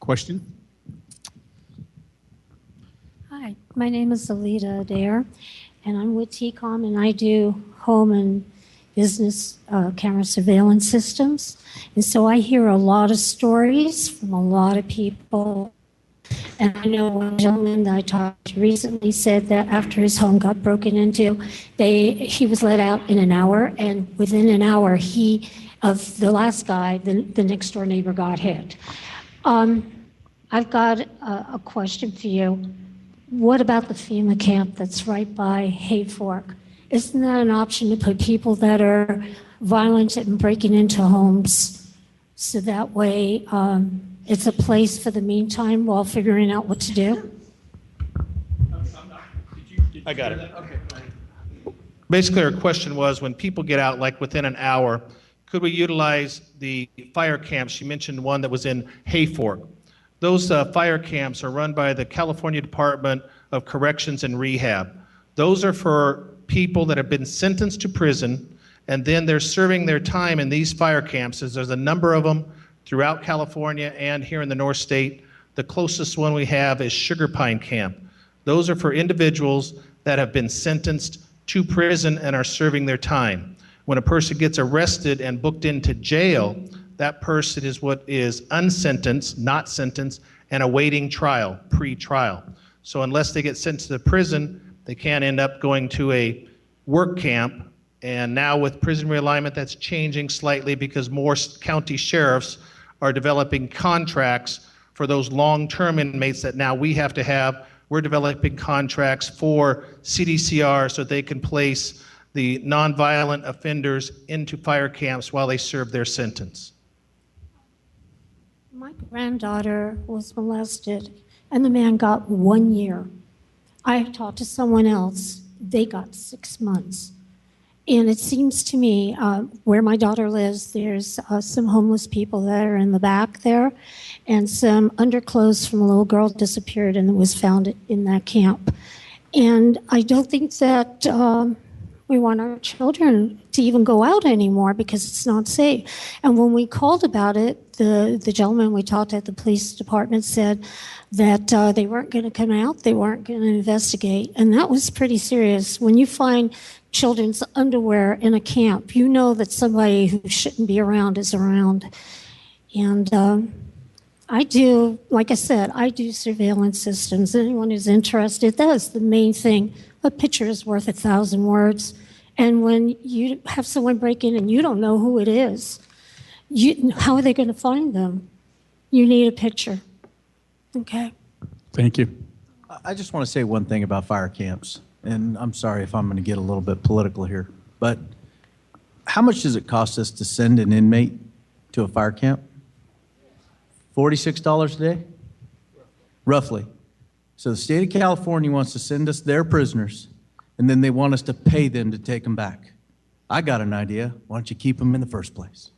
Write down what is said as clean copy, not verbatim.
Question? Hi, my name is Alita Adair, and I'm with TCOM, and I do home and business camera surveillance systems. And so I hear a lot of stories from a lot of people. And I know one gentleman that I talked to recently said that after his home got broken into, he was let out in an hour, and within an hour, of the last guy, the next door neighbor got hit. I've got a question for you. What about the FEMA camp that's right by Hayfork? Isn't that an option to put people that are violent and breaking into homes so that way it's a place for the meantime while figuring out what to do? I got it. Basically, our question was, when people get out, like within an hour, could we utilize the fire camps? She mentioned one that was in Hayfork. Those fire camps are run by the California Department of Corrections and Rehab. Those are for people that have been sentenced to prison, and then they're serving their time in these fire camps. There's a number of them throughout California and here in the North State. The closest one we have is Sugar Pine Camp. Those are for individuals that have been sentenced to prison and are serving their time. When a person gets arrested and booked into jail, that person is what is unsentenced, not sentenced, and awaiting trial, pre-trial. So unless they get sent to the prison, they can't end up going to a work camp. And now with prison realignment, that's changing slightly because more county sheriffs are developing contracts for those long-term inmates that now we have to have. We're developing contracts for CDCR so they can place the nonviolent offenders into fire camps while they serve their sentence. My granddaughter was molested, and the man got 1 year. I talked to someone else. They got 6 months. And it seems to me, where my daughter lives, there's some homeless people that are in the back there, and some underclothes from a little girl disappeared and was found in that camp. And I don't think that we want our children to even go out anymore because it's not safe. And when we called about it, the gentleman we talked to at the police department said that they weren't going to come out, they weren't going to investigate, and that was pretty serious. When you find children's underwear in a camp, you know that somebody who shouldn't be around is around. And I do, like I said, I do surveillance systems. Anyone who's interested, that is the main thing. A picture is worth 1,000 words. And when you have someone break in and you don't know who it is, how are they going to find them? You need a picture. Okay. Thank you. I just want to say one thing about fire camps, and I'm sorry if I'm going to get a little bit political here, but how much does it cost us to send an inmate to a fire camp? $46 a day? Roughly. So the state of California wants to send us their prisoners, and then they want us to pay them to take them back. I got an idea. Why don't you keep them in the first place?